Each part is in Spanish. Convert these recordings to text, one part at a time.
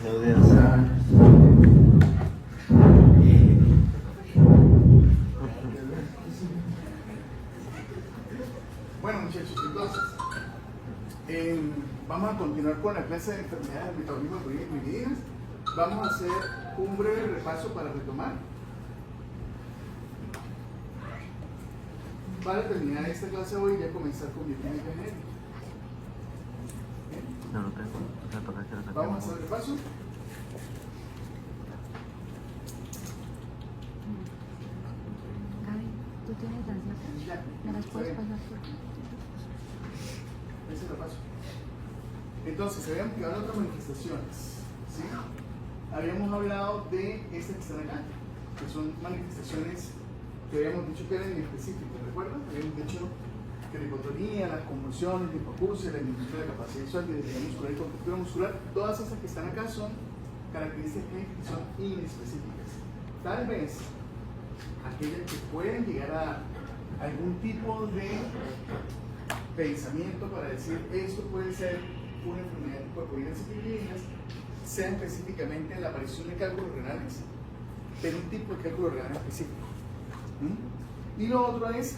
Buenos días. Bueno, muchachos, entonces vamos a continuar con la clase de enfermedades del metabolismo divididas. Vamos a hacer un breve repaso para retomar. Para terminar esta clase hoy ya comenzar con bioquímica genética. No lo tengo. O sea, toca que lo saquemos. Vamos a hacer el repaso. Gaby, ¿tú tienes las notas? Ya. ¿Me las puedes pasar por aquí? Ese repaso. Entonces, habíamos quedado en otras manifestaciones. ¿Sí? Habíamos hablado de estas que están acá, que son manifestaciones que habíamos dicho que eran inespecíficas, ¿recuerdan? Habíamos dicho que la hipotonía, las convulsiones, la hipoacusia, la disminución de la capacidad visual, de debilidad muscular y contractura muscular, todas esas que están acá son características que son inespecíficas. Tal vez aquellas que pueden llegar a dar algún tipo de pensamiento para decir esto puede ser una enfermedad de corpoidales y ciclinas, sea específicamente la aparición de cálculos renales, pero un tipo de cálculo renal específico. Y lo otro es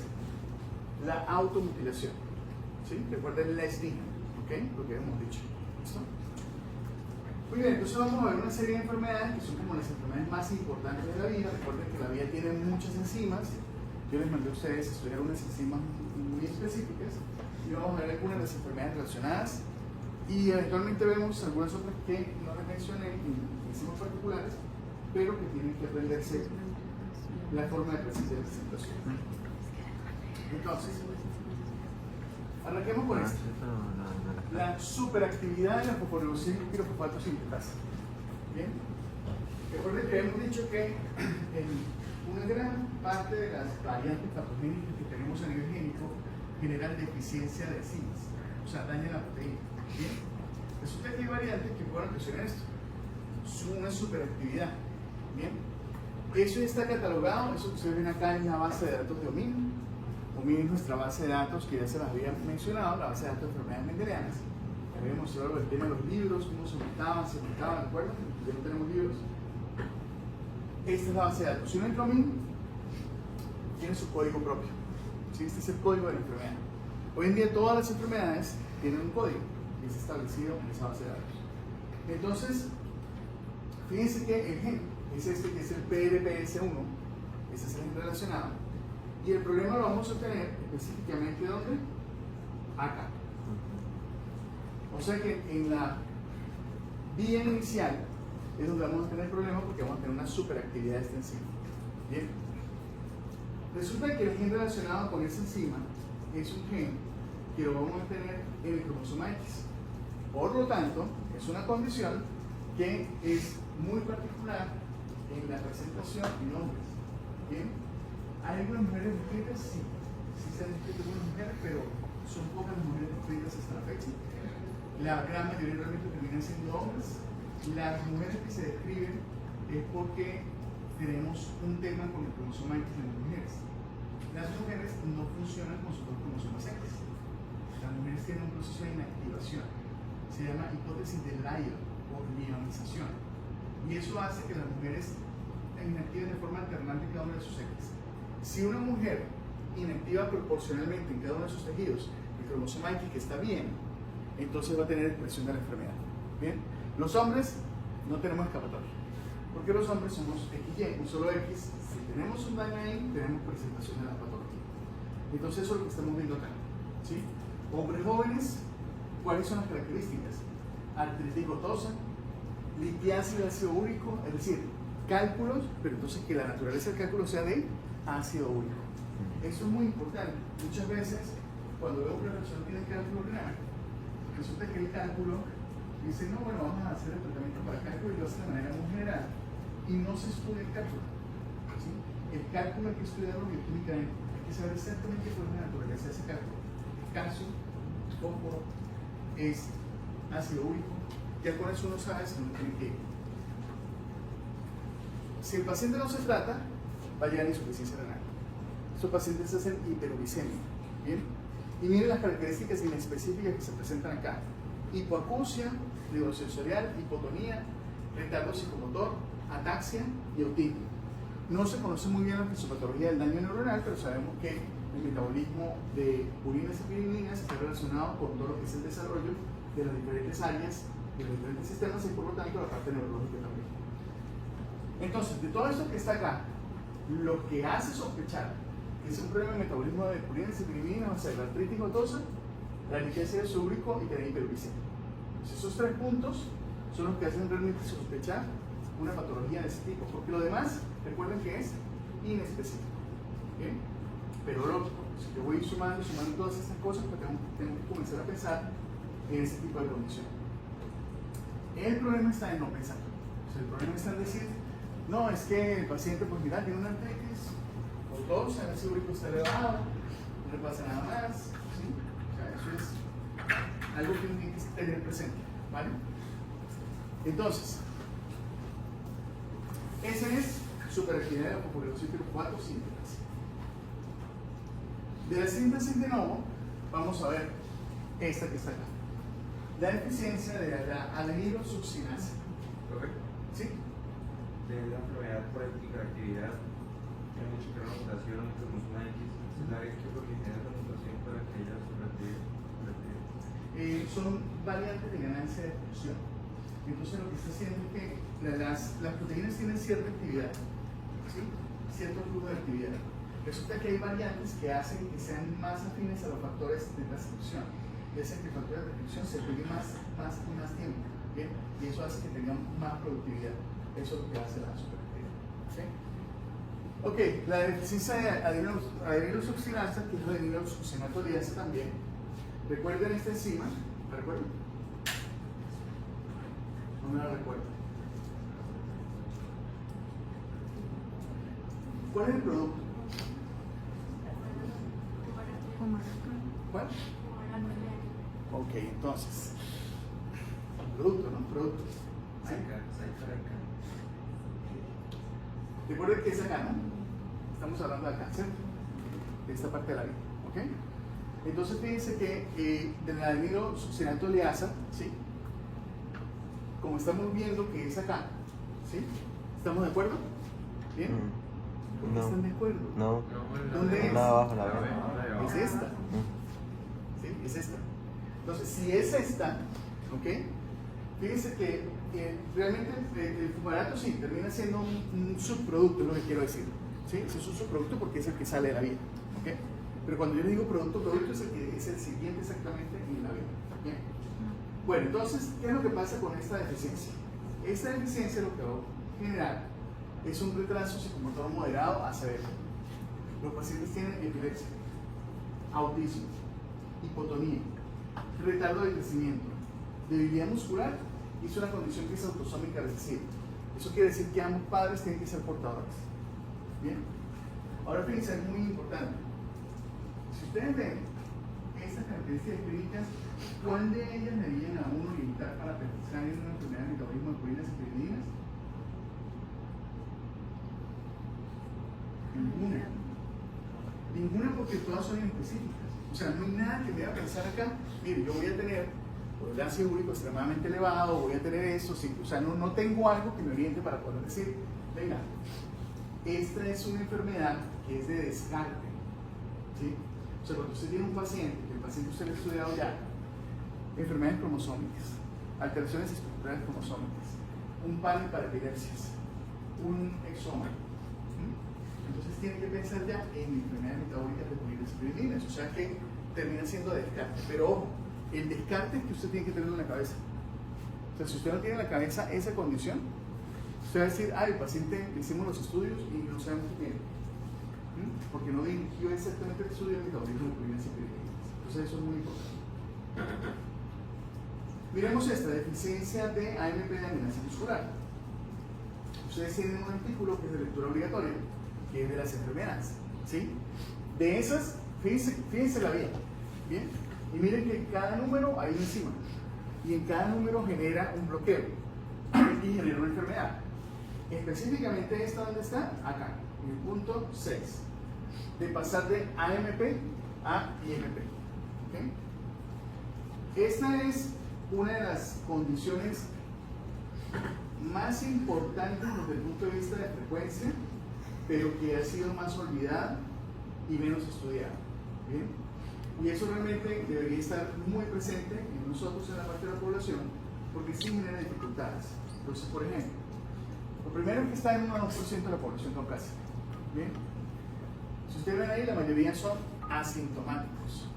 la automutilación. ¿Sí? Recuerden la estigma, ¿ok? Lo que hemos dicho. ¿Listo? Muy bien, entonces vamos a ver una serie de enfermedades que son como las enfermedades más importantes de la vida. Recuerden que la vida tiene muchas enzimas. Yo les mandé a ustedes estudiar unas enzimas muy específicas y vamos a ver algunas de las enfermedades relacionadas y eventualmente vemos algunas otras que no les mencioné en enzimas particulares, pero que tienen que aprenderse la forma de presentación. Entonces, arranquemos con esto. La superactividad de la fosfolipoglicina y pirofosfato sintetasa. Bien. Recuerden que hemos dicho que en una gran parte de las variantes patogénicas que tenemos a nivel génico generan deficiencia de enzimas, o sea, dañan la proteína. Bien. Resulta que hay variantes que pueden ocasionar esto. Es una superactividad. Bien. Eso está catalogado, eso que ustedes ven acá en la base de datos de OMIM. OMIM es nuestra base de datos que ya se las había mencionado, la base de datos de enfermedades mendelianas. Habíamos mostrado el tema de los libros, cómo se montaban, ¿recuerdan? Ya no tenemos libros. Esta es la base de datos. Si uno entra a OMIM, tiene su código propio. ¿Sí? Este es el código de la enfermedad. Hoy en día todas las enfermedades tienen un código que es establecido en esa base de datos. Entonces, fíjense que el gen es este que es el PRPS1, este es el gen relacionado, y el problema lo vamos a tener específicamente ¿dónde? Acá. O sea que en la vía inicial es donde vamos a tener el problema porque vamos a tener una superactividad de esta enzima. Bien. Resulta que el gen relacionado con esa enzima es un gen que lo vamos a tener en el cromosoma X. Por lo tanto, es una condición que es muy particular en la presentación en hombres. ¿Bien? ¿Hay algunas mujeres descritas? Sí. Sí se han descrito algunas mujeres, pero son pocas mujeres descritas hasta la fecha. La gran mayoría realmente terminan siendo hombres. Las mujeres que se describen es porque tenemos un tema con el cromosoma X en las mujeres. Las mujeres no funcionan con sus dos cromosomas X. Las mujeres tienen un proceso de inactivación. Se llama hipótesis de Lyell o lionización. Y eso hace que las mujeres inactiven de forma alternante cada uno de sus X. Si una mujer inactiva proporcionalmente en cada uno de sus tejidos el cromosoma X que está bien, entonces va a tener expresión de la enfermedad. Bien. Los hombres no tenemos escapatoria, porque los hombres somos XY, un solo X. Si tenemos un daño ahí, tenemos presentación de la patología. Entonces eso es lo que estamos viendo acá. ¿Sí? Hombres jóvenes, ¿cuáles son las características? Artritis gotosa, litiasis de ácido úrico, es decir, cálculos, pero entonces que la naturaleza del cálculo sea de ácido úrico. Eso es muy importante. Muchas veces, cuando veo que una persona tiene cálculo renal, resulta que el cálculo dice, no, bueno, vamos a hacer el tratamiento para cálculo y lo hace de manera muy general y no se estudia el cálculo. ¿Sí? El cálculo hay que estudiarlo bioquímicamente, hay que saber exactamente cuál es la naturaleza de ese cálculo. El calcio, fósforo, es ácido úrico, ya con eso uno sabe si no tiene que ir. Si el paciente no se trata, va a llegar a insuficiencia renal. Estos pacientes hacen hiperuricemia. ¿Bien? Y miren las características inespecíficas que se presentan acá. Hipoacusia, sensorial, hipotonía, retardo psicomotor, ataxia y autismo. No se conoce muy bien la fisiopatología del daño neuronal, pero sabemos que el metabolismo de purinas y piriminas está relacionado con todo lo que es el desarrollo de las diferentes áreas, de los diferentes sistemas y por lo tanto la parte neurológica también. Entonces, de todo esto que está acá, lo que hace sospechar que es un problema de metabolismo de purinas y piriminas, o sea, la artritis nodosa, la aniquiación del súbrico y tener hiperuricemia. Esos tres puntos son los que hacen realmente sospechar una patología de ese tipo, porque lo demás, recuerden que es inespecífico. ¿Bien? Pero lógico, si yo voy sumando todas estas cosas, pues tengo que comenzar a pensar en ese tipo de condición. El problema está en no pensar. O sea, el problema está en decir, no, es que el paciente, pues mira, tiene una artritis, nodosa, el súbrico está elevado, no le pasa nada más. ¿Sí? O sea, eso es algo que uno tiene que tener presente. ¿Vale? Entonces, esa es superactividad de la populación tipo 4 síntesis. De la síntesis de nuevo, vamos a ver esta que está acá. La deficiencia de la adenilosubcinasa. ¿Correcto? ¿Sí? De la enfermedad por hiperactividad, tiene mucho que ver con la mutación, cromosoma X, es la que es lo que genera la mutación para que haya superactividad. Son variantes de ganancia de función. Entonces lo que está haciendo es que las proteínas tienen cierta actividad, ¿sí? Cierto flujo de actividad. Resulta que hay variantes que hacen que sean más afines a los factores de transcripción. Y hacen que el factor de transcripción se pegue más tiempo. ¿Bien? Y eso hace que tengan más productividad. Eso es lo que hace la superactividad. ¿Sí? Ok, la deficiencia de adenilosubcinasa, que es la adenilosubcinato liasa también. Recuerden esta enzima, ¿la recuerdan? No me la recuerdo. ¿Cuál es el producto? ¿Cuál? Ok, entonces. Producto, ¿no? Producto. ¿Sí? Recuerden que es acá, ¿no? Estamos hablando de acá, ¿cierto? De esta parte de la vida, ¿ok? Entonces fíjense que de la adenilosubcinato liasa, ¿sí? Como estamos viendo que es acá, ¿sí? ¿Estamos de acuerdo? ¿Bien? ¿Por qué No. están de acuerdo? No. ¿Dónde es? Nada abajo, la B. Es esta. ¿Sí? Es esta. Entonces, si es esta, ¿ok? Fíjense que realmente el fumarato sí termina siendo un subproducto, es lo que quiero decir. ¿Sí? Es un subproducto porque es el que sale de la vida. ¿Ok? Pero cuando yo digo producto es el que es el siguiente exactamente en la vida. ¿Bien? Bueno, entonces, ¿qué es lo que pasa con esta deficiencia? Esta deficiencia lo que va a generar es un retraso psicomotor moderado a severo. Los pacientes tienen epilepsia, autismo, hipotonía, retardo de crecimiento, debilidad muscular y es una condición que es autosómica recesiva. Eso quiere decir que ambos padres tienen que ser portadores. Bien. Ahora fíjense, es muy importante. Si ustedes ven estas características clínicas, ¿cuál de ellas deberían a uno orientar para pensar en una enfermedad de metabolismo de purinas y piriminas? Ninguna porque todas son específicas. O sea, no hay nada que me haga pensar acá, mire, yo voy a tener el ácido úrico extremadamente elevado, voy a tener eso, sí, o sea, no tengo algo que me oriente para poder decir, venga, esta es una enfermedad que es de descarte. ¿Sí? O sea, cuando usted tiene un paciente, que el paciente usted lo ha estudiado ya, enfermedades cromosómicas, alteraciones estructurales cromosómicas, un panel para epilepsias, un exoma. Entonces tiene que pensar ya en enfermedades metabólicas de purinas y piriminas, o sea que termina siendo descarte. Pero ojo, el descarte es que usted tiene que tenerlo en la cabeza. O sea, si usted no tiene en la cabeza esa condición, usted va a decir, el paciente, hicimos los estudios y no sabemos qué tiene. Porque no dirigió exactamente el estudio de metabolismo de purinas y piriminas. Entonces eso es muy importante. Miremos esta deficiencia de AMP de aminasia muscular. Ustedes tienen un artículo que es de lectura obligatoria, que es de las enfermedades, ¿sí? De esas, fíjense la vía, ¿bien? Y miren que en cada número hay una enzima, y en cada número genera un bloqueo, y genera una enfermedad. Específicamente esta, ¿dónde está? Acá, en el punto 6, de pasar de AMP a IMP, ¿okay? Esta es una de las condiciones más importante desde el punto de vista de frecuencia, pero que ha sido más olvidada y menos estudiada. ¿Bien? Y eso realmente debería estar muy presente en nosotros, en la parte de la población, porque sí genera dificultades. Entonces, por ejemplo, lo primero es que está en un 2% de la población caucásica. ¿Bien? Si ustedes ven ahí, la mayoría son asintomáticos.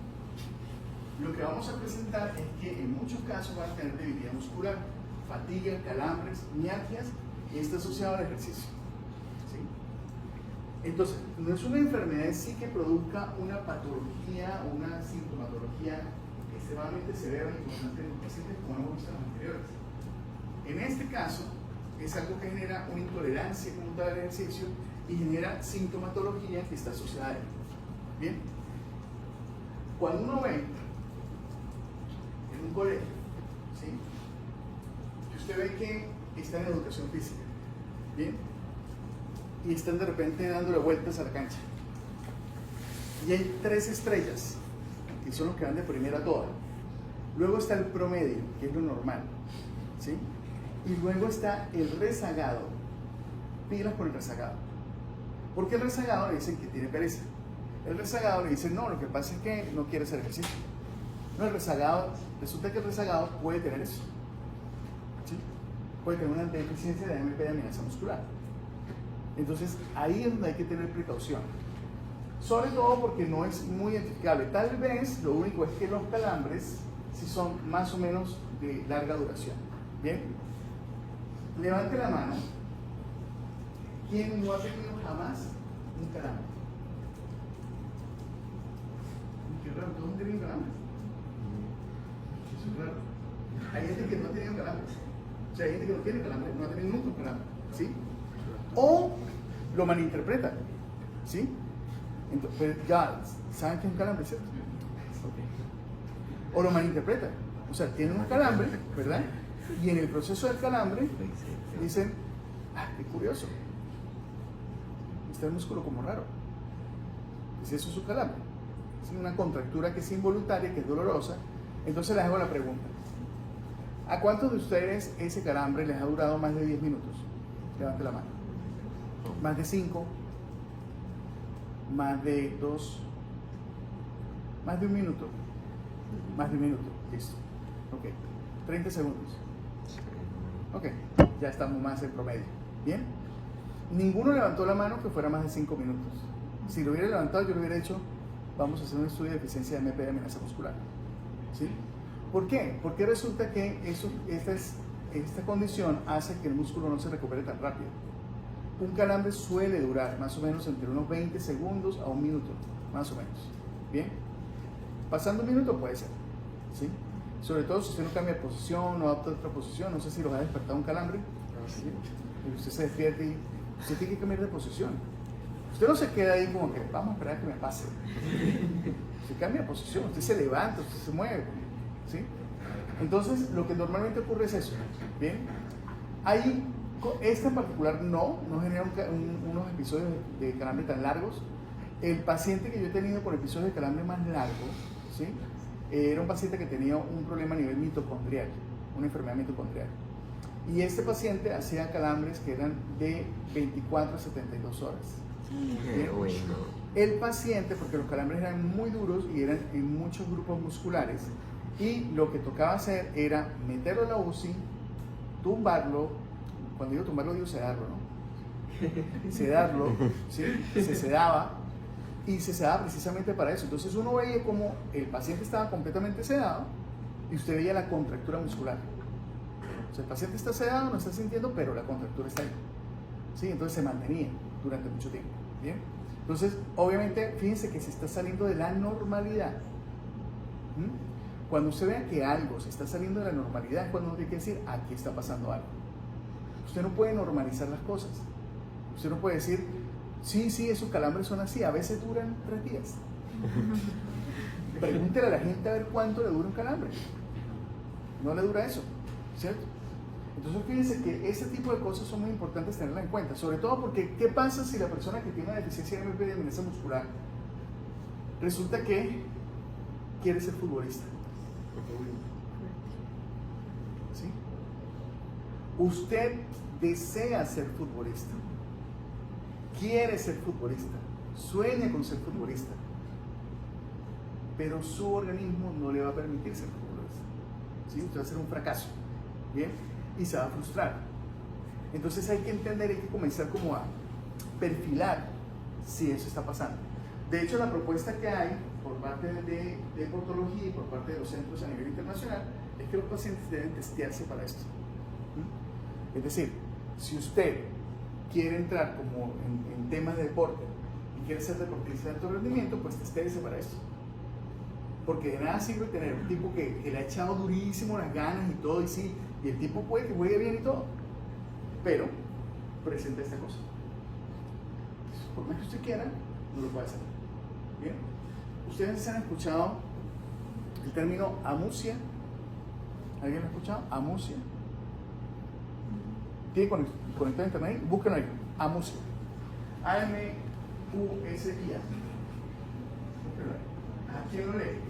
Lo que vamos a presentar es que en muchos casos van a tener debilidad muscular, fatiga, calambres, mialgias, y está asociado al ejercicio. ¿Sí? Entonces, no es una enfermedad en sí que produzca una patología o una sintomatología extremadamente severa y constante en los pacientes como hemos visto en los anteriores. En este caso, es algo que genera una intolerancia como tal al ejercicio y genera sintomatología que está asociada a él. Bien, cuando uno ve en un colegio, ¿sí?, que usted ve que está en educación física, bien, y están de repente dándole vueltas a la cancha, y hay 3 estrellas, que son los que van de primera a toda. Luego está el promedio, que es lo normal, ¿sí? Y luego está el rezagado. Pilas por el rezagado. Porque el rezagado le dicen que tiene pereza. El rezagado le dice, no, lo que pasa es que no quiere hacer ejercicio. No, el rezagado, resulta que el rezagado puede tener eso. ¿Sí? Puede tener una deficiencia de AMP de amenaza muscular. Entonces, ahí es donde hay que tener precaución. Sobre todo porque no es muy identificable. Tal vez lo único es que los calambres sí son más o menos de larga duración. ¿Bien? Levante la mano. ¿Quién no ha tenido jamás un calambre? Qué raro, ¿todos han tenido un calambre? Eso es raro. Hay gente que no ha tenido calambre. O sea, hay gente que no tiene calambre, no ha tenido nunca un calambre. ¿Sí? O lo malinterpretan. ¿Sí? Entonces, ya saben que es un calambre, ¿cierto? Okay. O lo malinterpretan. O sea, tienen un calambre, ¿verdad? Y en el proceso del calambre dicen, ah, qué curioso, está el músculo como raro. Si eso es un calambre, es una contractura que es involuntaria, que es dolorosa. Entonces les hago la pregunta: ¿a cuántos de ustedes ese calambre les ha durado más de 10 minutos? Levante la mano. ¿Más de 5? ¿Más de 2? ¿Más de 1 minuto? Más de 1 minuto, listo. Ok, 30 segundos. Ok, ya estamos más en promedio. Bien, ninguno levantó la mano que fuera más de 5 minutos. Si lo hubiera levantado, yo le hubiera dicho, vamos a hacer un estudio de eficiencia de MP de amenaza muscular. ¿Sí? ¿Por qué? Porque resulta que esta condición hace que el músculo no se recupere tan rápido. Un calambre suele durar más o menos entre unos 20 segundos a 1 minuto, más o menos. Bien, pasando 1 minuto puede ser. ¿Sí? Sobre todo si usted no cambia de posición, no adopta otra posición, no sé si los ha despertado un calambre, ¿sí? Y usted se despierta y usted tiene que cambiar de posición. Usted no se queda ahí como que vamos a esperar a que me pase. Usted cambia de posición, usted se levanta, usted se mueve, ¿sí? Entonces, lo que normalmente ocurre es eso. Bien, ahí, esta en particular no genera unos episodios de calambre tan largos. El paciente que yo he tenido por episodios de calambre más largos, ¿sí?, era un paciente que tenía un problema a nivel mitocondrial, una enfermedad mitocondrial. Y este paciente hacía calambres que eran de 24 a 72 horas. Qué bueno. El paciente, porque los calambres eran muy duros y eran en muchos grupos musculares, y lo que tocaba hacer era meterlo en la UCI, tumbarlo. Cuando digo tumbarlo, digo sedarlo, ¿no? Sedarlo, ¿sí? Se sedaba. Y se sedaba precisamente para eso. Entonces uno veía como el paciente estaba completamente sedado y usted veía la contractura muscular. O sea, el paciente está sedado, no está sintiendo, pero la contractura está ahí. ¿Sí? Entonces se mantenía durante mucho tiempo. ¿Bien? Entonces, obviamente, fíjense que se está saliendo de la normalidad. Cuando usted vea que algo se está saliendo de la normalidad, es cuando uno tiene que decir, aquí está pasando algo. Usted no puede normalizar las cosas. Usted no puede decir, sí, esos calambres son así, a veces duran 3 días. Pregúntele a la gente a ver cuánto le dura un calambre. No le dura eso, ¿cierto? Entonces fíjense que ese tipo de cosas son muy importantes tenerlas en cuenta, sobre todo porque ¿qué pasa si la persona que tiene una deficiencia de MP de amenaza muscular resulta que quiere ser futbolista? ¿Sí? Usted desea ser futbolista, quiere ser futbolista, sueña con ser futbolista, pero su organismo no le va a permitir ser futbolista. ¿Sí? Usted va a ser un fracaso, ¿bien? Y se va a frustrar. Entonces hay que entender, hay que comenzar como a perfilar si eso está pasando. De hecho, la propuesta que hay por parte de deportología y por parte de los centros a nivel internacional es que los pacientes deben testearse para esto. Es decir, si usted quiere entrar como en temas de deporte y quiere ser deportista de alto rendimiento, pues testéese para esto. Porque de nada sirve tener un tipo que le ha echado durísimo las ganas y todo, y sí, y el tipo puede que juegue bien y todo, pero presenta esta cosa. Por más que usted quiera, no lo puede hacer. ¿Bien? ¿Ustedes han escuchado el término amusia? ¿Alguien lo ha escuchado? Amusia. ¿Tiene conectado a internet? Búsquenlo ahí. Amusia. A-M-U-S-I-A. Búsquenlo ahí. ¿A quién lo lee?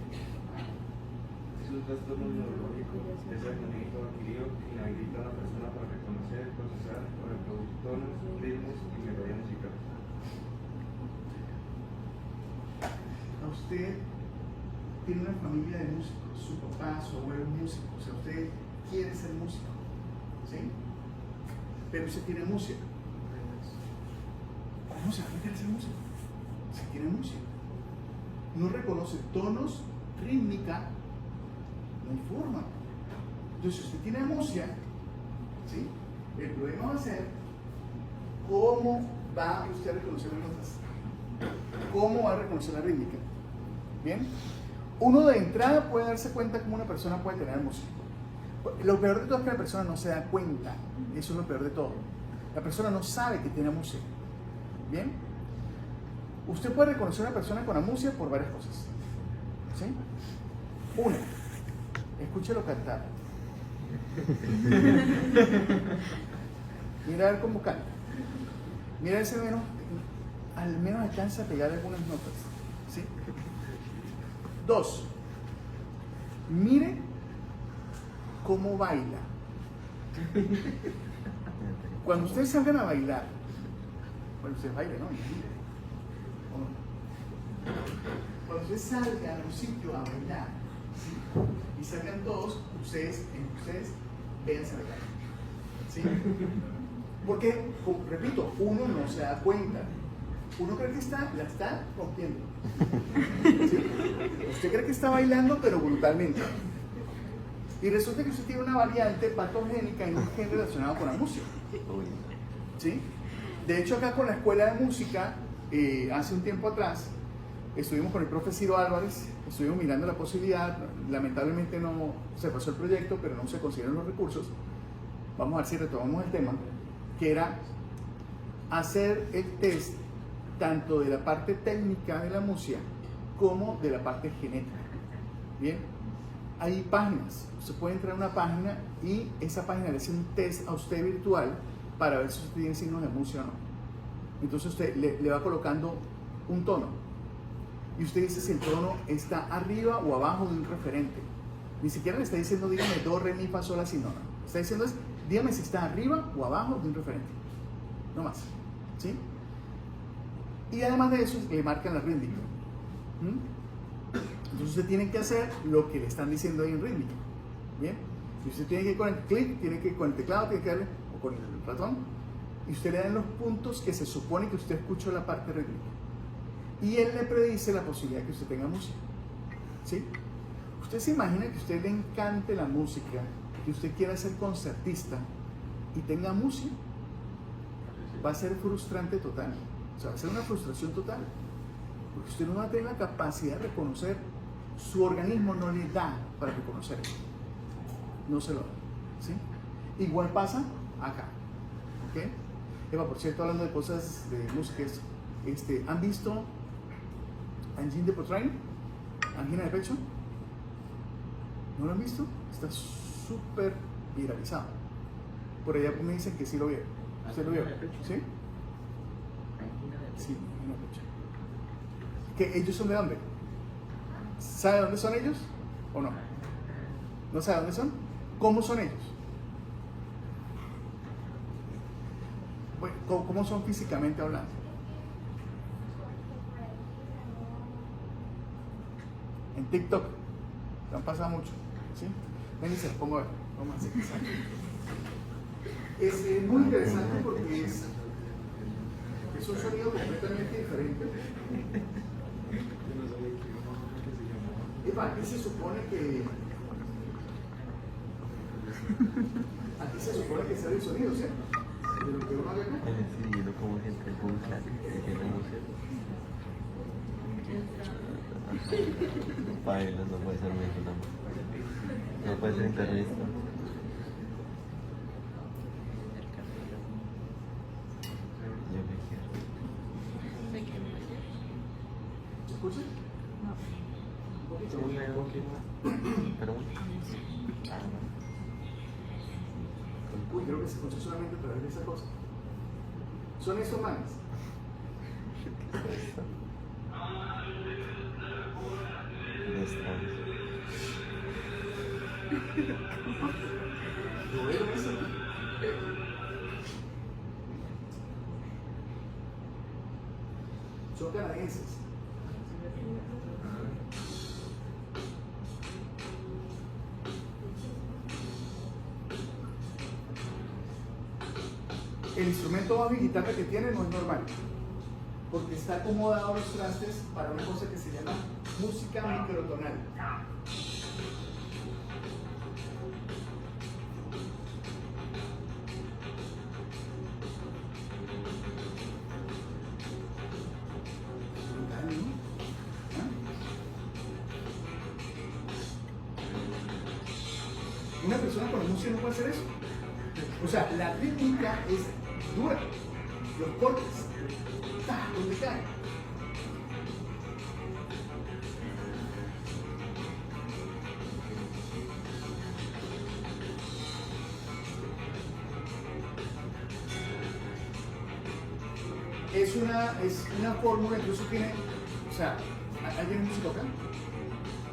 Es un trastorno neurológico, es el conocimiento adquirido que inhabilita a una persona para reconocer, procesar o reproducir tonos, ritmos y melodías musicales. Usted tiene una familia de músicos, su papá, su abuelo es músico, o sea, usted quiere ser músico, ¿sí? Pero usted tiene música. ¿Cómo se va a meter a ser músico? Si tiene música. No reconoce tonos, rítmica, no hay forma. Entonces, si usted tiene música, ¿sí? El problema va a ser cómo va usted a reconocer las notas, cómo va a reconocer la rítmica. ¿Bien? Uno de entrada puede darse cuenta cómo una persona puede tener música. Lo peor de todo es que la persona no se da cuenta. Eso es lo peor de todo. La persona no sabe que tiene música. ¿Bien? Usted puede reconocer a una persona con amusia por varias cosas. ¿Sí? Una, escúchelo cantar. Mira a ver cómo canta. Mira ese menos, al menos alcanza a pegar algunas notas. ¿Sí? Dos, mire cómo baila. Cuando ustedes salgan a bailar, bueno, ustedes bailen, ¿no? Cuando ustedes salgan a un sitio a bailar, ¿sí? Y salgan todos, ustedes véanse bailar, ¿sí? Porque, repito, uno no se da cuenta. Uno cree que la está rompiendo, ¿sí? Usted cree que está bailando, pero brutalmente. Y resulta que usted tiene una variante patogénica en un gen relacionado con la música, ¿sí? De hecho, acá con la escuela de música, hace un tiempo atrás, estuvimos con el profe Ciro Álvarez, estuvimos mirando la posibilidad, lamentablemente no se pasó el proyecto, pero no se consiguieron los recursos. Vamos a ver si retomamos el tema, que era hacer el test tanto de la parte técnica de la música como de la parte genética. Bien, hay páginas, usted puede entrar a una página y esa página le hace un test a usted virtual para ver si usted tiene signos de amusia o no. Entonces usted le va colocando un tono y usted dice si el tono está arriba o abajo de un referente. Ni siquiera le está diciendo dígame do, re, mi, fa, sol, la, si, no. Está diciendo es dígame si está arriba o abajo de un referente. No más, ¿sí? Y además de eso le marcan la rítmica. Entonces usted tiene que hacer lo que le están diciendo ahí en rítmica. Bien, y usted tiene que ir con el clic, tiene que ir con el teclado, tiene que darle, o con el ratón, y usted le da los puntos que se supone que usted escuchó la parte rítmica. Y él le predice la posibilidad de que usted tenga música. ¿Sí? Usted se imagina que a usted le encante la música, que usted quiera ser concertista y tenga música, va a ser frustrante total. O sea, va a ser una frustración total, porque usted no va a tener la capacidad de reconocer, su organismo no le da para reconocer eso, no se lo da, ¿sí? Igual pasa acá, ¿ok? Eva, por cierto, hablando de cosas de música, ¿han visto Angine de Poitrain? ¿Angina de pecho? ¿No lo han visto? Está súper viralizado. Por allá me dicen que sí lo vieron. ¿Usted lo vio? ¿Sí? Sí, no mucho. ¿Que ellos son de dónde? ¿Sabe dónde son ellos? ¿O no? ¿No sabe dónde son? ¿Cómo son ellos? Bueno, ¿cómo son físicamente hablando? En TikTok, te han pasado mucho, ¿sí? Ven y se lo pongo a ver, vamos a hacer exacto. Es muy interesante porque es un sonido completamente diferente. Eva, aquí se supone que sale el sonido, ¿sí? De lo que uno haga acá. Sí, no como gente busca, que no sé. Bailas, no puede ser médico tampoco. No puede ser internista. Yo me quiero. ¿Se escucha? No. Un poquito. Pero Uy, creo que se escucha solamente a través de esa cosa. ¿Son esos manes? ¿Lo veo eso? Son canadienses. El instrumento bajo y guitarra que tiene no es normal, porque está acomodado los trastes para una cosa que se llama música microtonal. Una persona con la música no puede hacer eso. O sea, la rítmica es dura. Los cortes, donde caen. Es una fórmula, incluso tiene, o sea, ¿alguien música acá?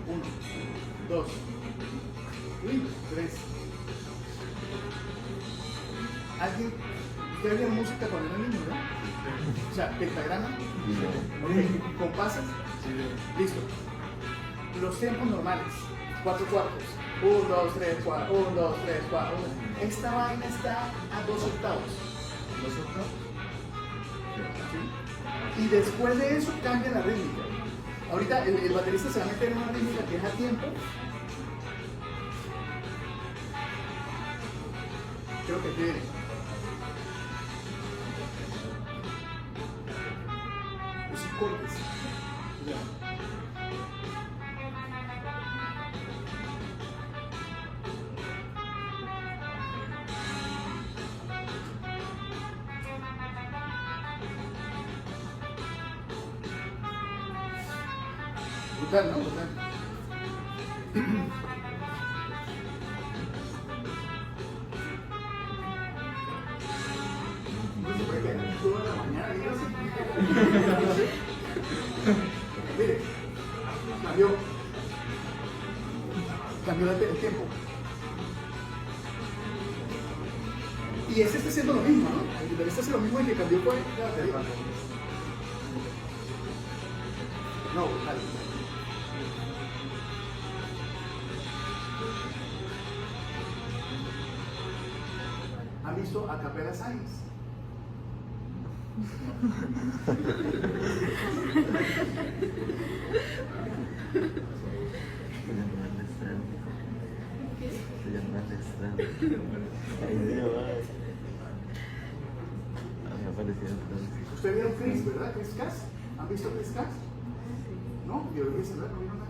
1, 2, 3. ¿Alguien? ¿Usted había música cuando era niño, no? O sea, pentagrama. Ok, compases. Listo. Los tiempos normales. 4 cuartos. 1, 2, 3, 4. 1, 2, 3, 4. Esta vaina está a 2 octavos. 2 octavos. ¿Sí? Y después de eso cambia la rítmica. Ahorita el baterista se va a meter en una rítmica que es a tiempo. Creo que tiene. Los cortes. Brutal, ¿no? Brutal. Toda la mañana, mire, cambió el tiempo. Y ese está haciendo lo mismo, ¿no? El guitarrista hace lo mismo y que cambió fue la batería. No, brutal. ¿Han visto a Capela Sainz? Se llama Alessandro. Ahí se llama. Me apareció entonces. Ustedes vieron Chris, ¿verdad? Chris Cass. ¿Han visto Chris Cass? ¿No? Yo lo vi celular, no vieron nada.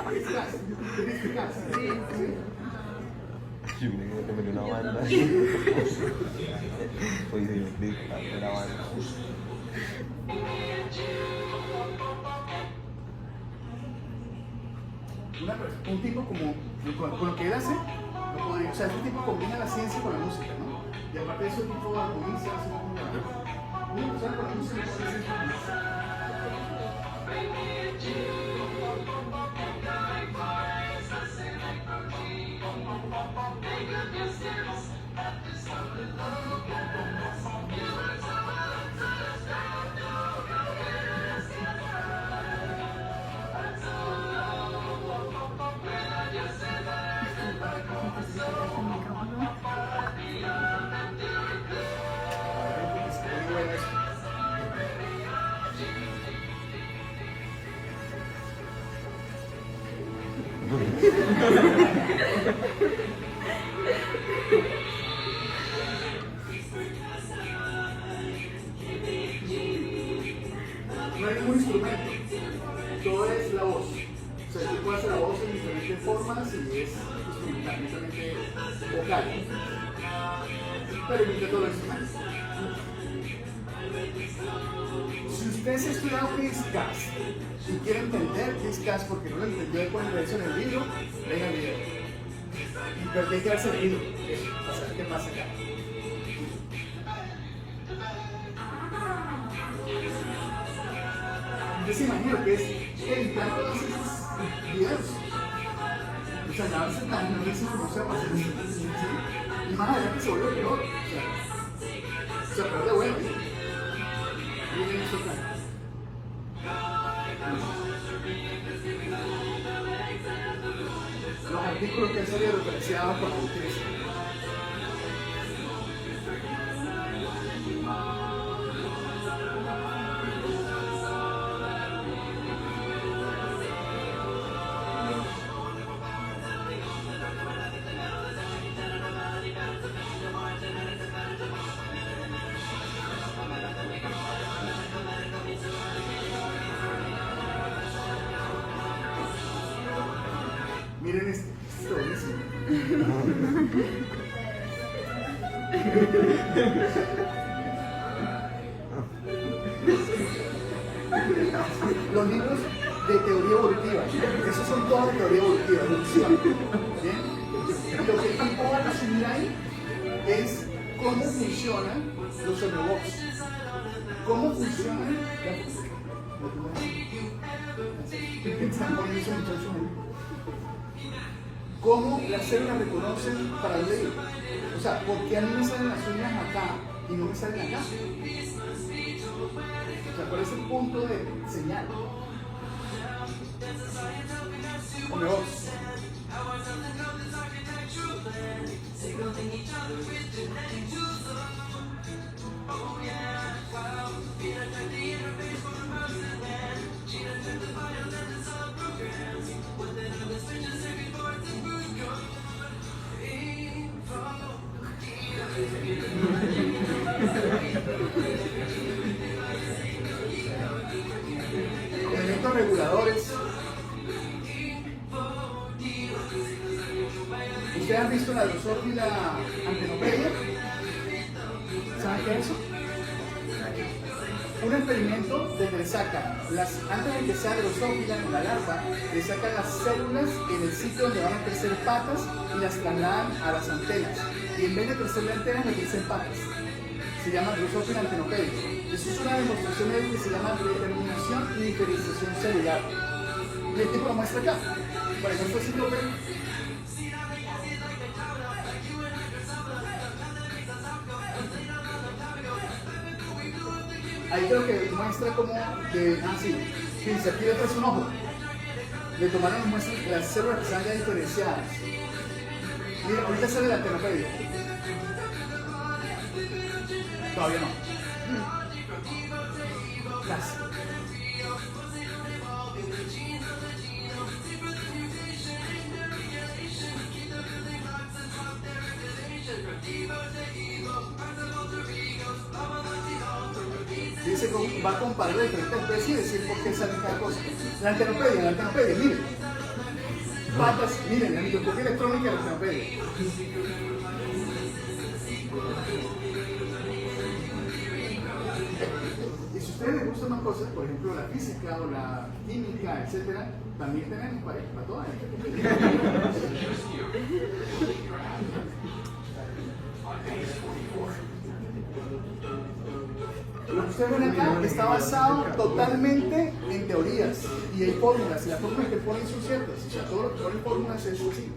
Chris Cass. Chris Cass. Sí. Yo creo que me dio una banda. Hoy se me explica la banda. Un tipo como con lo que él hace, no podría, o sea, este tipo combina la ciencia con la música, ¿no? Y aparte de eso, el tipo armoniza, hace una persona con la música y con la ciencia. No hay ningún instrumento, todo es la voz. O sea, tú puedes hacer la voz en diferentes formas y es instrumentalmente vocal. Pero imita todos los instrumentos. Si usted se ha estudiado qué es CAS y quiere entender qué es CAS porque no lo entendió cuando lo hizo en el libro, venga el video. Pero tiene que haber servido. Eso, saber qué pasa acá. Yo se imagino que es editar todos esos videos. O sea, la base tan buenísimo como sea para hacer eso. Y más adelante se vuelve peor. O sea, peor de bueno. Miren eso acá. Los artículos que han salido referenciados por la ustedes. Miren esto, es buenísimo. Los libros de teoría evolutiva, esos son todos de teoría evolutiva, evolución. ¿Bien? Lo que el tipo va a resumir ahí es cómo funcionan los xenobots, cómo funcionan cómo las células reconocen para el medio. O sea, ¿por qué a mí me salen las uñas acá y no me salen acá? O sea, ¿cuál es el punto de señal? O mejor, elementos reguladores. ¿Ustedes han visto la Drosophila antenopedia? ¿Saben qué es eso? Un experimento donde le sacan, antes de que sea Drosophila en la larva, le sacan las células en el sitio donde van a crecer patas y las trasladan a las antenas. Y en vez de crecer la antena, le crecen patas. Se llama Drosophila antenopedia. Eso es una demostración de que se llama determinación y diferenciación celular. Y el tipo lo muestra acá. Por ejemplo, si lo ven, ahí creo que muestra como de, fíjense, aquí le traes un ojo. Le tomaron muestras las células que están ya diferenciadas. Mira, ahorita sale la antenopedia. Todavía no. Casi. Dice que va a comparar diferentes especies y decir por qué sale cada cosa. La antenopedia, miren. Patas, miren, la microscopía electrónica de la antenopedia. Y si a ustedes les gustan más cosas, por ejemplo la física o la química, etcétera, también tenemos para todas. Lo que ustedes ven acá está basado totalmente en teorías y hay fórmulas, y las fórmulas que ponen son ciertas, o sea, todo lo que ponen fórmulas es así.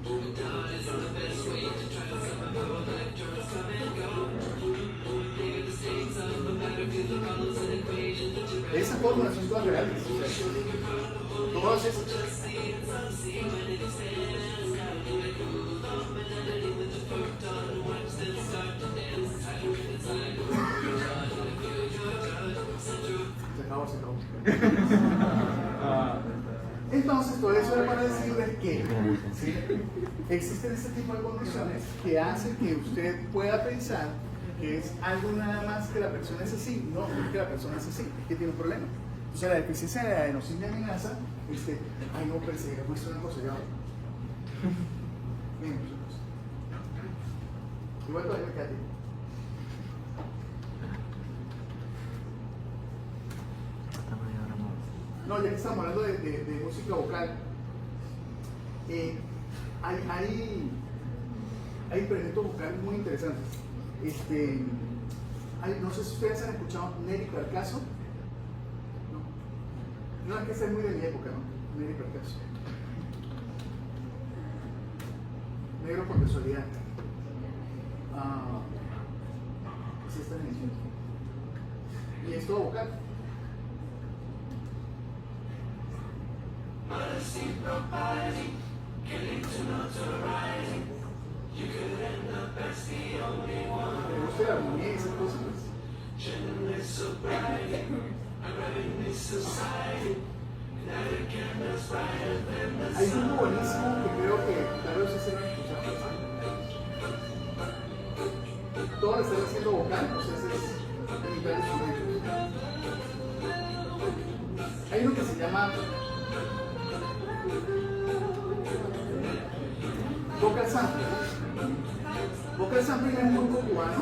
fórmulas son todas reales. Todas esas. Se acabó. Entonces, todo eso es para decirles que ¿sí? Existen este tipo de condiciones que hacen que usted pueda pensar que es algo nada más que la persona es así. No, no es que la persona es así, es que tiene un problema. O sea, la deficiencia de adenosina amenaza, ay no, pero se pues una cosa ya. Bien, igual todavía me queda tiempo. No, ya que estamos hablando de música vocal, hay experimentos vocales muy interesantes. No sé si ustedes han escuchado Neri Percaso. No, es que sea muy de mi época, ¿no? Neri Percaso. Negro por casualidad. Es esta canción. Y es todo vocal. Me gusta la armonía y esas cosas. Hay uno buenísimo que creo que tal vez se van a escuchar. Todo lo están haciendo vocal, o sea, es de mitad de instrumentos. Hay uno que se llama Vocal Sampling. Vocal Sampling es un grupo cubano.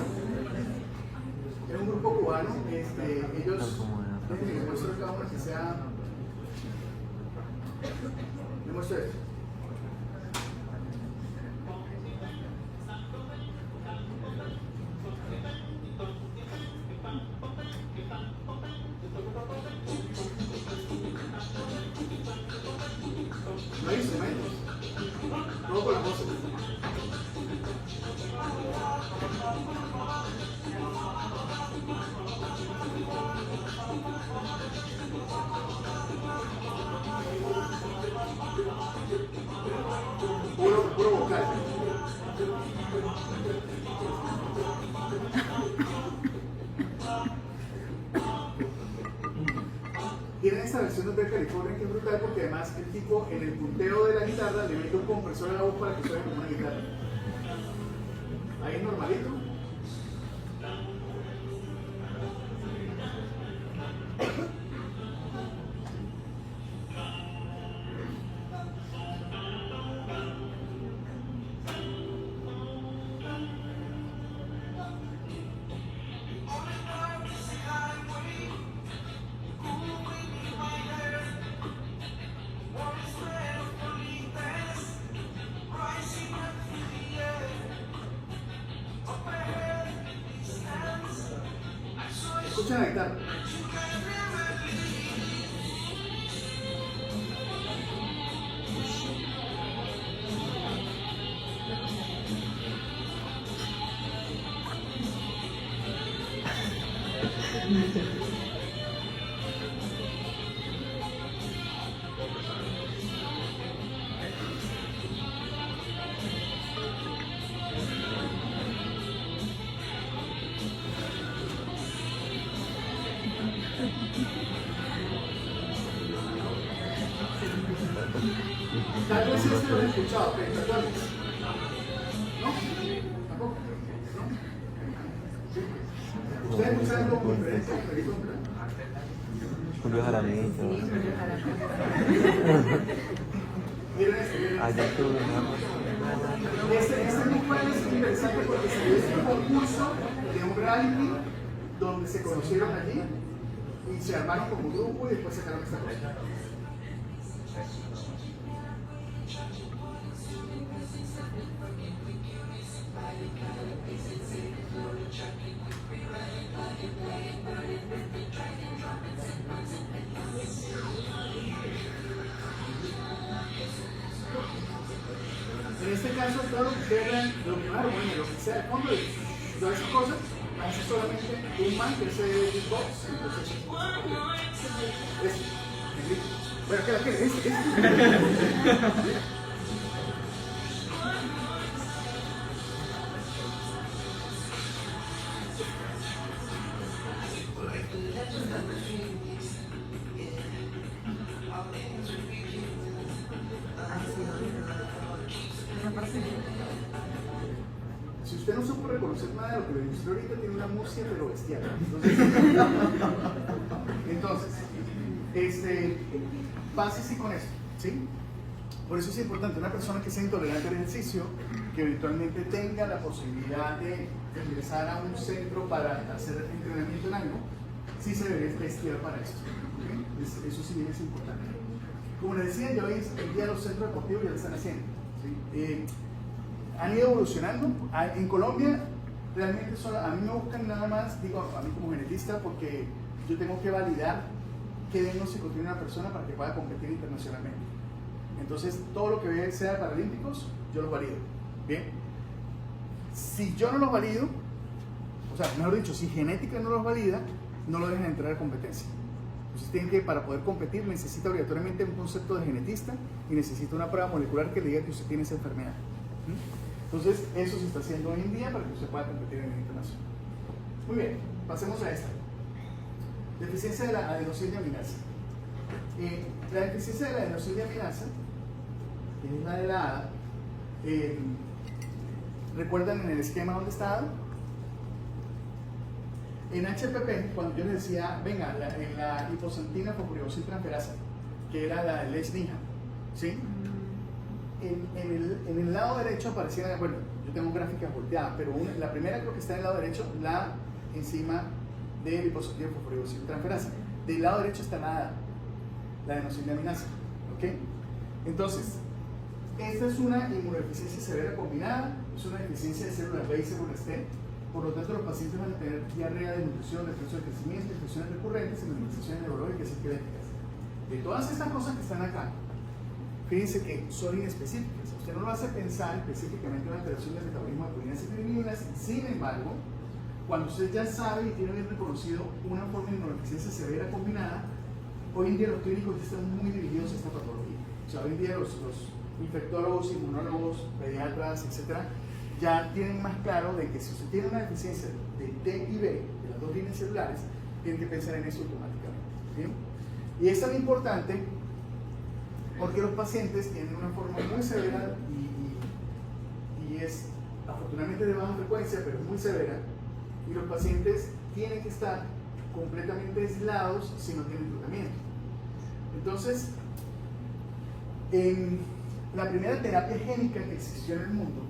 Es un grupo cubano. Ellos, déjenme que les muestro cada uno que sea. Les muestro esto. No hay instrumentos. Todo con la música. Puro vocal. Tienen esta versión de Hotel California que es brutal porque además el tipo en el punteo de la guitarra le mete un compresor a la voz para que suene como una guitarra. Ahí es normalito. Escuchen la guitarra. Tal vez este lo he escuchado, pentatónicos. ¿No? ¿Tampoco? ¿No? ¿Ustedes escuchan algo muy diferente? Julio Jaramillo. Miren este. Allá estuve, Este grupo es interesante porque se dio un concurso de un reality donde se conocieron allí y se armaron como grupo y después sacaron esta cosa. En este caso, todo lo que ustedes vean, lo que más armonía, lo que sea, el fondo todas esas cosas, hace solamente un man que es el beatbox. Entonces, bueno, ¿qué? Si usted no supo reconocer nada de lo que le mostré ahorita, tiene una murcia pero bestial. Entonces, pase así con esto, ¿sí? Por eso es importante una persona que sea intolerante al ejercicio, que eventualmente tenga la posibilidad de ingresar a un centro para hacer entrenamiento en algo, sí se debería testear para esto, ¿okay? Eso sí es importante. Como les decía, ya hoy en día los centros deportivos ya lo están haciendo, ¿sí? Han ido evolucionando. En Colombia realmente solo, a mí me buscan nada más, digo a mí como genetista, porque yo tengo que validar qué diagnóstico tiene una persona para que pueda competir internacionalmente. Entonces todo lo que sea paralímpicos, yo los valido. Bien, si yo no los valido, o sea, mejor dicho, si genética no los valida, no lo dejan entrar a competencia. Entonces tienen que, para poder competir, necesita obligatoriamente un concepto de genetista y necesita una prueba molecular que le diga que usted tiene esa enfermedad. Entonces, eso se está haciendo hoy en día para que usted pueda competir en el internacional. Muy bien, pasemos a esta. Deficiencia de la adenosina-aminasa. La deficiencia de la adenosina-aminasa, que es la de la ADA, ¿recuerdan en el esquema dónde estaba? En HPP, cuando yo les decía, venga, en la hiposantina fosforilosiltransferasa, que era la leishmania, ¿sí? En el lado derecho aparecía, bueno, yo tengo gráficas volteadas, pero la primera creo que está en el lado derecho, la enzima de liposantina fosforilosiltransferasa. Del lado derecho está la adenosina-aminasa, ¿ok? Entonces, esta es una inmunodeficiencia severa combinada, es una deficiencia de células B y células T. Por lo tanto, los pacientes van a tener diarrea, desnutrición, defectos de crecimiento, infecciones recurrentes y manifestaciones neurológicas y esqueléticas. De todas estas cosas que están acá, fíjense que son inespecíficas. Usted no lo hace pensar específicamente en una alteración del metabolismo de proteínas y piriminas. Sin embargo, cuando usted ya sabe y tiene bien reconocido una forma de inmunodeficiencia severa combinada, hoy en día los clínicos están muy dirigidos a esta patología. O sea, hoy en día los infectólogos, inmunólogos, pediatras, etcétera, ya tienen más claro de que si usted tiene una deficiencia de T y B, de las dos líneas celulares, tienen que pensar en eso automáticamente. ¿Bien? Y es tan importante porque los pacientes tienen una forma muy severa y es afortunadamente de baja frecuencia, pero es muy severa, y los pacientes tienen que estar completamente aislados si no tienen tratamiento. Entonces, la primera terapia génica que existió en el mundo,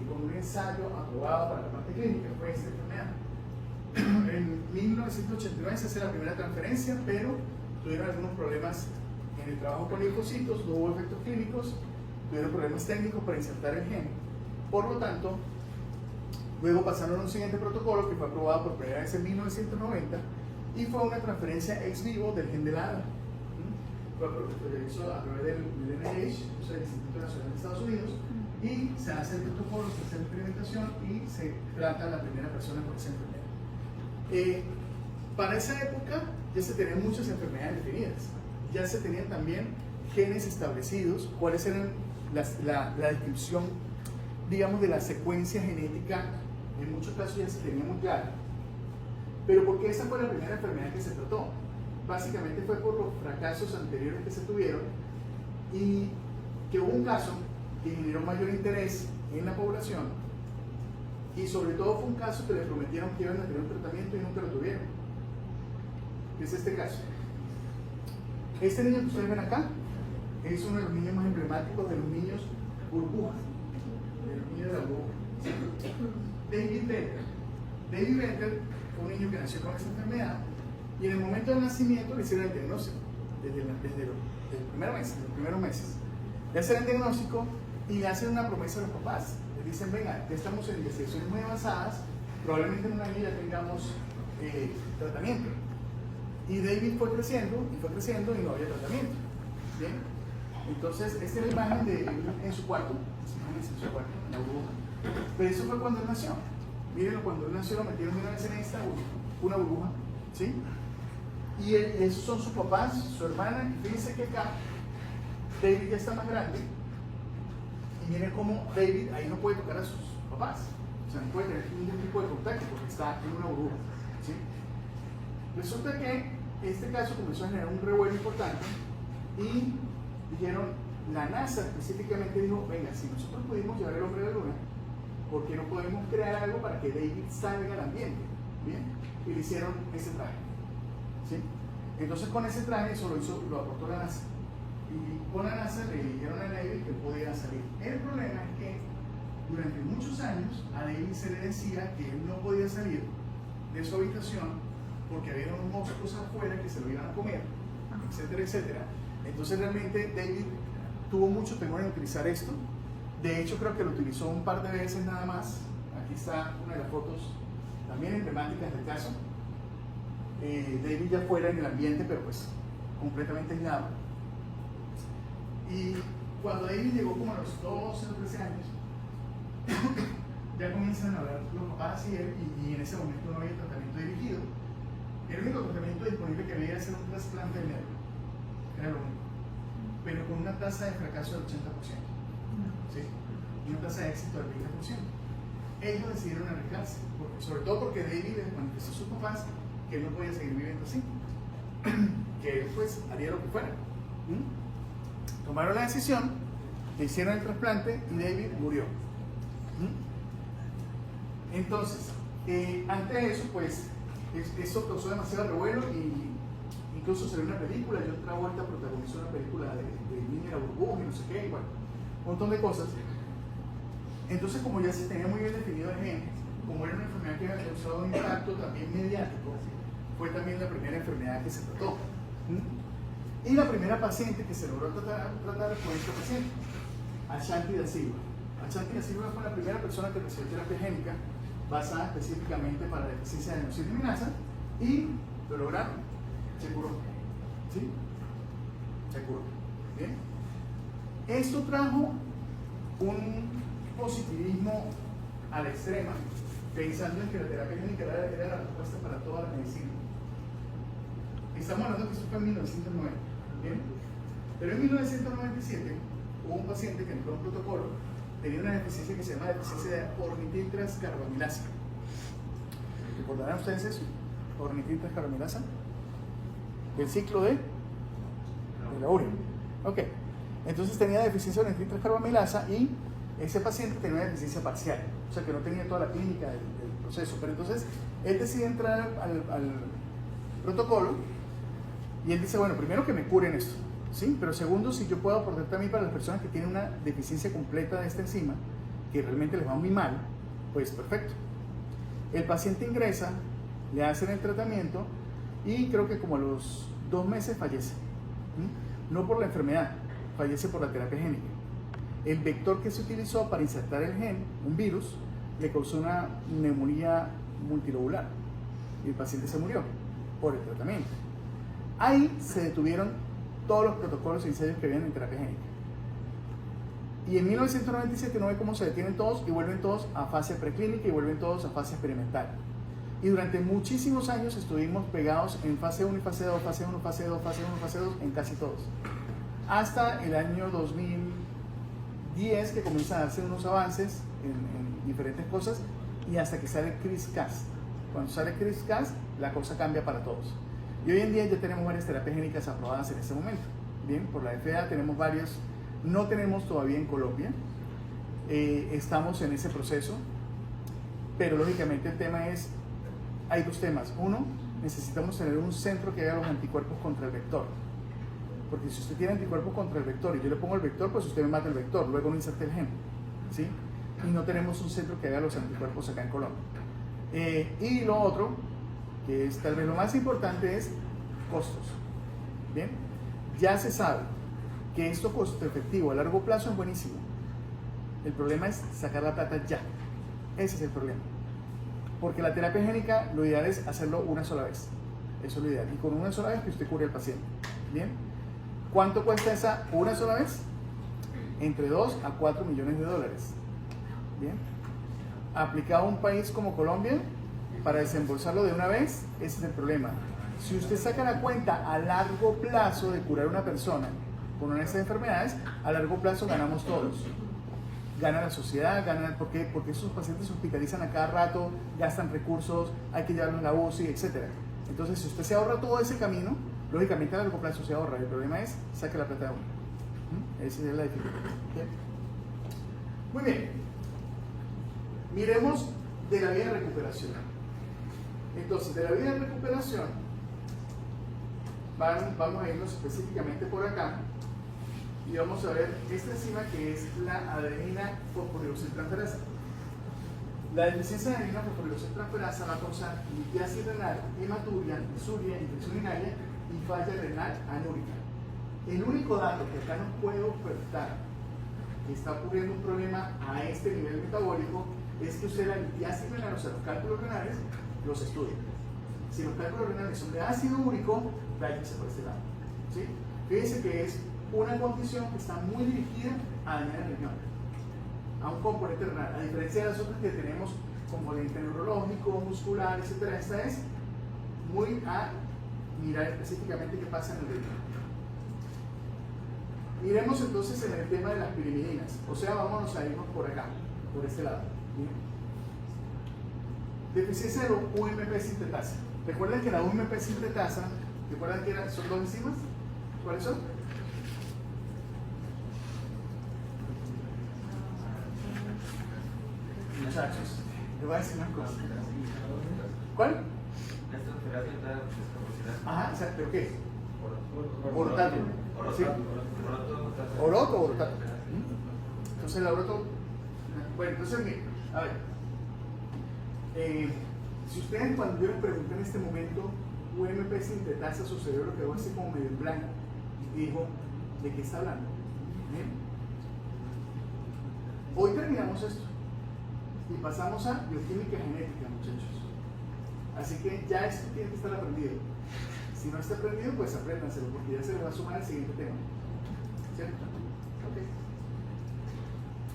con un ensayo aprobado para la parte clínica, fue esta enfermedad. En 1989 se hace la primera transferencia, pero tuvieron algunos problemas en el trabajo con linfocitos, no hubo efectos clínicos, tuvieron problemas técnicos para insertar el gen. Por lo tanto, luego pasaron a un siguiente protocolo que fue aprobado por primera vez en 1990 y fue una transferencia ex vivo del gen de la ADA. Fue hecho a través del NIH, o sea, el Instituto Nacional de Estados Unidos, y se hace el protocolo, se hace la experimentación y se trata a la primera persona con esa enfermedad. Para esa época ya se tenían muchas enfermedades definidas, ya se tenían también genes establecidos, cuáles eran la descripción, digamos, de la secuencia genética, en muchos casos ya se tenía muy clara. Pero porque esa fue la primera enfermedad que se trató, básicamente fue por los fracasos anteriores que se tuvieron y que hubo un caso que generó mayor interés en la población y sobre todo fue un caso que le prometieron que iban a tener un tratamiento y nunca lo tuvieron. ¿Qué es este caso? Este niño que ustedes ven acá es uno de los niños más emblemáticos de los niños burbuja, de los niños de la burbuja. David Bender. David Bender fue un niño que nació con esta enfermedad y en el momento del nacimiento le hicieron el diagnóstico, desde los primeros meses. Le hacen el diagnóstico y le hacen una promesa a los papás. Les dicen, venga, ya estamos en investigaciones muy avanzadas, probablemente en un año ya tengamos tratamiento. Y David fue creciendo y no había tratamiento. ¿Bien? Entonces, esta es la imagen de él en su cuarto, en la burbuja. Pero eso fue cuando él nació. Mírenlo, cuando él nació lo metieron de una vez en esta una burbuja, ¿sí? Y esos son sus papás, su hermana, y fíjense que acá David ya está más grande, y miren cómo David ahí no puede tocar a sus papás, o sea, no puede tener ningún tipo de contacto porque está en una burbuja, ¿sí? Resulta que este caso comenzó a generar un revuelo importante y dijeron, la NASA específicamente dijo, venga, si nosotros pudimos llevar el hombre a la luna, ¿por qué no podemos crear algo para que David salga al ambiente? ¿Bien? Y le hicieron ese traje, ¿sí? Entonces con ese traje eso lo aportó la NASA. Y con la NASA le dijeron a David que podía salir. El problema es que durante muchos años a David se le decía que él no podía salir de su habitación porque había unos monstruos afuera que se lo iban a comer, etcétera, etcétera. Entonces realmente David tuvo mucho temor en utilizar esto. De hecho creo que lo utilizó un par de veces nada más. Aquí está una de las fotos también emblemáticas del caso. David ya fuera en el ambiente, pero pues completamente aislado. Y cuando David llegó como a los 12 o 13 años, ya comienzan a hablar los papás y él, y en ese momento no había tratamiento dirigido. El único tratamiento disponible que había era hacer un trasplante de nervio. Era lo único. Pero con una tasa de fracaso del 80%. ¿Sí? Y una tasa de éxito del 20%. Ellos decidieron arriesgarse, sobre todo porque David les manifestó a sus papás que él no podía seguir viviendo así. Que él pues haría lo que fuera. Tomaron la decisión, le hicieron el trasplante y David murió. Entonces, ante eso, pues, eso causó demasiado revuelo y incluso salió una película. John Travolta protagonizó una película de niño en la burbuja y no sé qué, y bueno, un montón de cosas. Entonces, como ya se tenía muy bien definido el gen, como era una enfermedad que había causado un impacto también mediático, fue también la primera enfermedad que se trató. Y la primera paciente que se logró tratar fue esta paciente, Ashanti da Silva. Ashanti da Silva fue la primera persona que recibió terapia génica basada específicamente para la deficiencia de adenosina y lo lograron, se curó. ¿Sí? Se curó. ¿Bien? Esto trajo un positivismo a la extrema, pensando en que la terapia génica era la respuesta para toda la medicina. Estamos hablando que esto fue en 1990, ¿bien? Pero en 1997 hubo un paciente que entró en un protocolo, tenía una deficiencia que se llama deficiencia de ornitiltrascarbamilasa. ¿Recordarán ustedes eso? Ornitiltrascarbamilasa. El ciclo de la urea. Ok. Entonces tenía deficiencia de ornitiltrascarbamilasa y ese paciente tenía una deficiencia parcial, o sea que no tenía toda la clínica del proceso. Pero entonces él decide entrar al protocolo y él dice, bueno, primero que me curen esto, ¿sí? Pero segundo, si yo puedo aportar también para las personas que tienen una deficiencia completa de esta enzima, que realmente les va muy mal, pues perfecto. El paciente ingresa, le hacen el tratamiento y creo que como a los 2 meses fallece. No por la enfermedad, fallece por la terapia génica. El vector que se utilizó para insertar el gen, un virus, le causó una neumonía multilobular y el paciente se murió por el tratamiento. Ahí se detuvieron todos los protocolos e ensayos que habían en terapia génica. Y en 1997 no ve cómo se detienen todos y vuelven todos a fase preclínica y vuelven todos a fase experimental. Y durante muchísimos años estuvimos pegados en fase 1 y fase 2, fase 1, fase 2, fase 1, fase 2, en casi todos. Hasta el año 2010 que comienzan a darse unos avances en diferentes cosas y hasta que sale CRISPR-Cas. Cuando sale CRISPR-Cas, la cosa cambia para todos. Y hoy en día ya tenemos varias terapias génicas aprobadas en este momento. Bien, por la FDA tenemos varias, no tenemos todavía en Colombia, estamos en ese proceso, pero lógicamente el tema es, hay 2 temas. Uno, necesitamos tener un centro que haga los anticuerpos contra el vector. Porque si usted tiene anticuerpos contra el vector y yo le pongo el vector, pues usted me mata el vector, luego no inserte el gen, ¿sí? Y no tenemos un centro que haga los anticuerpos acá en Colombia. Y lo otro, que es tal vez lo más importante, es costos. Bien, ya se sabe que esto costo efectivo a largo plazo es buenísimo. El problema es sacar la plata ya. Ese es el problema. Porque la terapia génica, lo ideal es hacerlo una sola vez. Eso es lo ideal. Y con una sola vez que usted cure al paciente. Bien, ¿cuánto cuesta esa una sola vez? Entre 2 a 4 millones de dólares. Bien. aplicado a un país como Colombia para desembolsarlo de una vez, ese es el problema. Si usted saca la cuenta a largo plazo de curar a una persona con una de estas enfermedades, a largo plazo ganamos todos. Gana la sociedad, ¿por qué? Porque esos pacientes se hospitalizan a cada rato, gastan recursos, hay que llevarlos a la UCI, etc. Entonces, si usted se ahorra todo ese camino, lógicamente a largo plazo se ahorra. El problema es, saque la plata de uno. Esa es la dificultad. ¿Okay? Muy bien. Miremos de la vía de recuperación. Entonces, de la vía de recuperación, vamos a irnos específicamente por acá y vamos a ver esta enzima que es la adenina fosforilosiltransferasa. La deficiencia de adenina fosforilosiltransferasa va a causar litiasis renal, hematuria, disuria, infección urinaria y falla renal anúrica. El único dato que acá nos puede ofertar que está ocurriendo un problema a este nivel metabólico es que usted la litiasis renal, o sea, los cálculos renales, los estudia. Si los cálculos renales son de ácido úrico, váyase por este lado. ¿Sí? Fíjense que es una condición que está muy dirigida a dañar el riñón, a un componente renal, a diferencia de las otras que tenemos componente neurológico, muscular, etc. Esta es muy a mirar específicamente qué pasa en el riñón. Miremos entonces en el tema de las pirimidinas, o sea, vámonos a irnos por acá, por este lado. ¿Bien? Deficiencia de UMP sintetasa. Recuerden que la UMP sintetasa, ¿recuerdan que son dos enzimas? ¿Cuáles son? Muchachos, les voy a decir una cosa. ¿Cuál? Ajá, o sea, ¿pero qué? Orotato. ¿Sí? Oroto o orotato. Entonces el oroto. Bueno, entonces miren, a ver. Si ustedes cuando yo les pregunté en este momento UMP sintetasa, su cerebro quedó así como medio en blanco y dijo, ¿de qué está hablando? ¿Bien? Hoy terminamos esto y pasamos a bioquímica genética, muchachos. Así que ya esto tiene que estar aprendido. Si no está aprendido, pues apréndanselo, porque ya se le va a sumar al siguiente tema. ¿Cierto? Okay.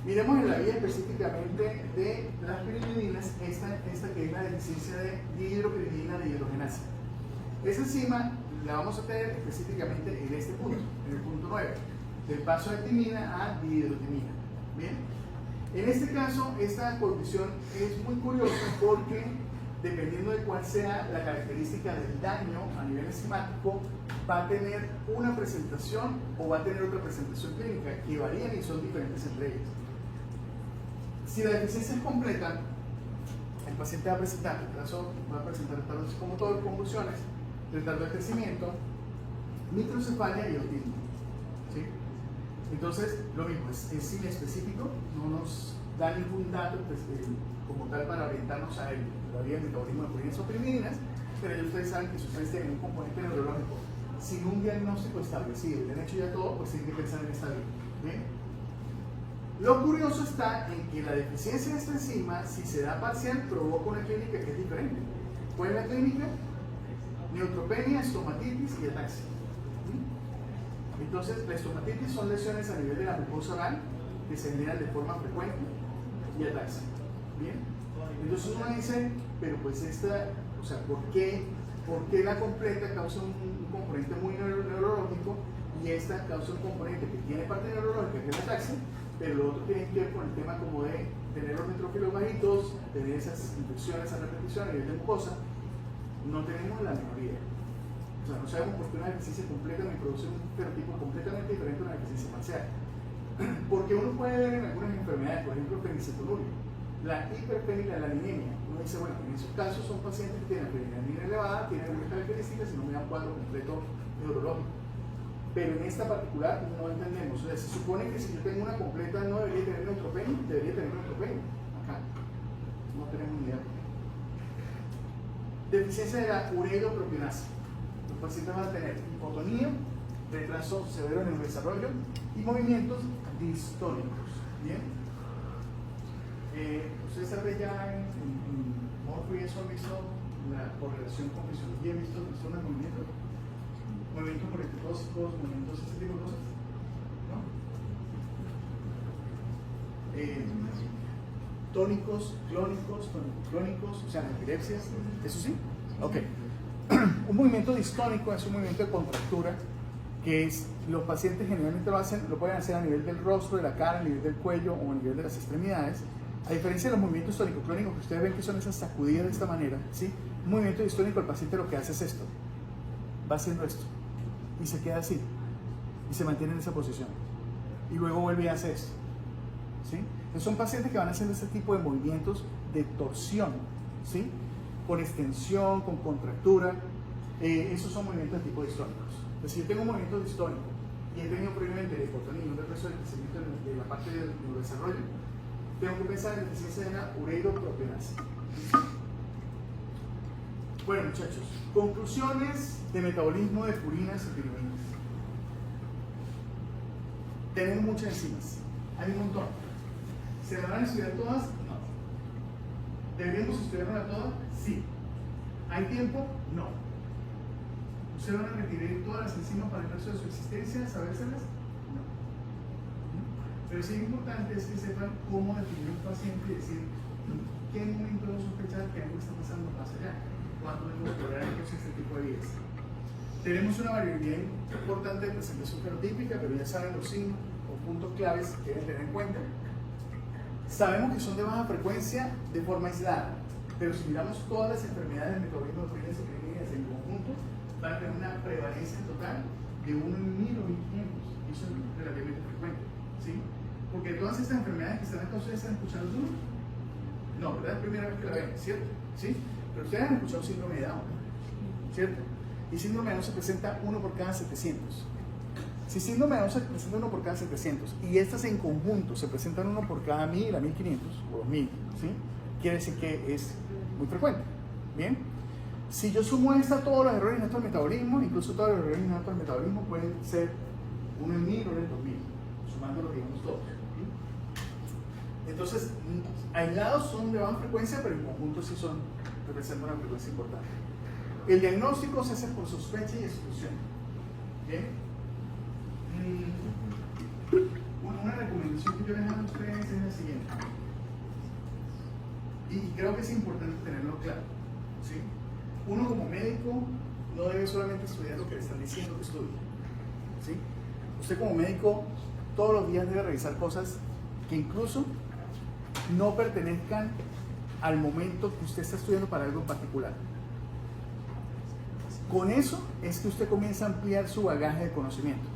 Miremos en la vía específicamente de las pirimidinas, esta que es la deficiencia de dihidropirimidina dehidrogenasa. Esa enzima la vamos a tener específicamente en este punto, en el punto 9, del paso de timina a dihidrotimina. ¿Bien? En este caso, esta condición es muy curiosa porque dependiendo de cuál sea la característica del daño a nivel enzimático, va a tener una presentación o va a tener otra presentación clínica que varían y son diferentes entre ellas. Si la deficiencia es completa, el paciente va a presentar retraso, va a presentar retardo psicomotor, convulsiones, retardo de crecimiento, microcefalia y autismo. ¿Sí? Entonces, lo mismo, es inespecífico, no nos da ningún dato como tal para orientarnos a él. La vía del metabolismo de proteínas o pirimidinas, pero ya ustedes saben que si ustedes tienen un componente neurológico sin un diagnóstico establecido, y han hecho ya todo, pues tienen que pensar en esta vía. ¿Bien? Lo curioso está en que la deficiencia de esta enzima, si se da parcial, provoca una clínica que es diferente. ¿Cuál es la clínica? Neutropenia, estomatitis y ataxia. Entonces, la estomatitis son lesiones a nivel de la mucosa oral que se generan de forma frecuente y ataxia. ¿Bien? Entonces uno dice, pero pues esta, o sea, ¿por qué la completa causa un componente muy neurológico y esta causa un componente que tiene parte neurológica, que es la ataxia, pero lo otro tiene que ver con el tema como de tener los neutrófilos bajitos, tener esas infecciones a repetición a nivel de mucosa? No tenemos la menor idea. O sea, no sabemos por qué una deficiencia completa me produce un fenotipo completamente diferente a una deficiencia parcial. Porque uno puede ver en algunas enfermedades, por ejemplo, fenilcetonuria, la hiperfenilalanina, la anemia. Uno dice, bueno, en esos casos son pacientes que tienen fenilalanina elevada, tienen algunas características y no me dan cuadro completo neurológico. Pero en esta particular no entendemos. O sea, se supone que si yo tengo una completa no debería tener neutropenia, debería tener neutropenia. Acá no tenemos ni idea. Deficiencia de la ureilopropionasa. Los pacientes van a tener hipotonía, retraso severo en el desarrollo y movimientos distónicos. ¿Bien? Ustedes saben ya en Morpho y eso han visto la correlación con fisiología, ¿han visto unos movimientos? Movimientos moleculosos, movimientos ese tipo de cosas, ¿no? tónicos, clónicos, tonicoclónicos, o sea, las epilepsias, ¿eso sí? Ok. Un movimiento distónico es un movimiento de contractura que es, los pacientes generalmente lo pueden hacer a nivel del rostro, de la cara, a nivel del cuello o a nivel de las extremidades. A diferencia de los movimientos tónico-clónicos que ustedes ven que son esas sacudidas de esta manera, ¿sí? Un movimiento distónico, el paciente lo que hace es esto, va haciendo esto y se queda así y se mantiene en esa posición y luego vuelve y hace esto, ¿sí? Entonces son pacientes que van haciendo este tipo de movimientos de torsión, ¿sí? Con extensión, con contractura. Esos son movimientos de tipo distónicos. Entonces, si yo tengo un movimiento distónico y he tenido previamente la hipotonía y un retraso del crecimiento de la parte del neurodesarrollo, tengo que pensar en la deficiencia de una ureiroproteasa. Bueno, muchachos, conclusiones de metabolismo de purinas y piruvinas. Tenemos muchas enzimas, hay un montón. ¿Se van a estudiar todas? No. ¿Deberíamos estudiarlas todas? Sí. ¿Hay tiempo? No. ¿Ustedes van a requerir todas las enzimas para el resto de su existencia? ¿Sabérselas? No. Pero sí importante es que sepan cómo definir un paciente y decir qué momento debo sospechar que algo está pasando más allá, cuándo debo explorar entonces este tipo de vías. Tenemos una variabilidad importante de presentación fenotípica, pero ya saben los signos o puntos claves que deben tener en cuenta. Sabemos que son de baja frecuencia de forma aislada, pero si miramos todas las enfermedades del metabolismo de purinas y piruvinas en conjunto, van a tener una prevalencia total de 1 en 1000 o 1500, y eso es relativamente frecuente, ¿sí? Porque todas estas enfermedades que están acá, ¿ustedes están escuchando tú? No, ¿verdad? Es la primera vez que la ven, ¿cierto? ¿Sí? Pero ustedes han escuchado síndrome de Down, ¿cierto? Y síndrome de Down se presenta 1 por cada 700. Si síndrome de Down se presenta 1 por cada 700 y estas en conjunto se presentan 1 por cada 1000 a 1500 o 2000, ¿sí? Quiere decir que es muy frecuente. ¿Bien? Si yo sumo todos los errores innatos del metabolismo, incluso todos los errores innatos del metabolismo pueden ser 1 en 1000 o 1 en 2000, sumándolos, digamos, todos. ¿Sí? Entonces, aislados son de baja frecuencia, pero en conjunto sí representan una frecuencia importante. El diagnóstico se hace por sospecha y exclusión. ¿Bien? Una recomendación que yo les hago a ustedes es la siguiente. Y creo que es importante tenerlo claro. ¿Sí? Uno como médico no debe solamente estudiar lo que le están diciendo que estudie. ¿Sí? Usted como médico todos los días debe revisar cosas que incluso no pertenezcan al momento que usted está estudiando para algo en particular. Con eso es que usted comienza a ampliar su bagaje de conocimiento.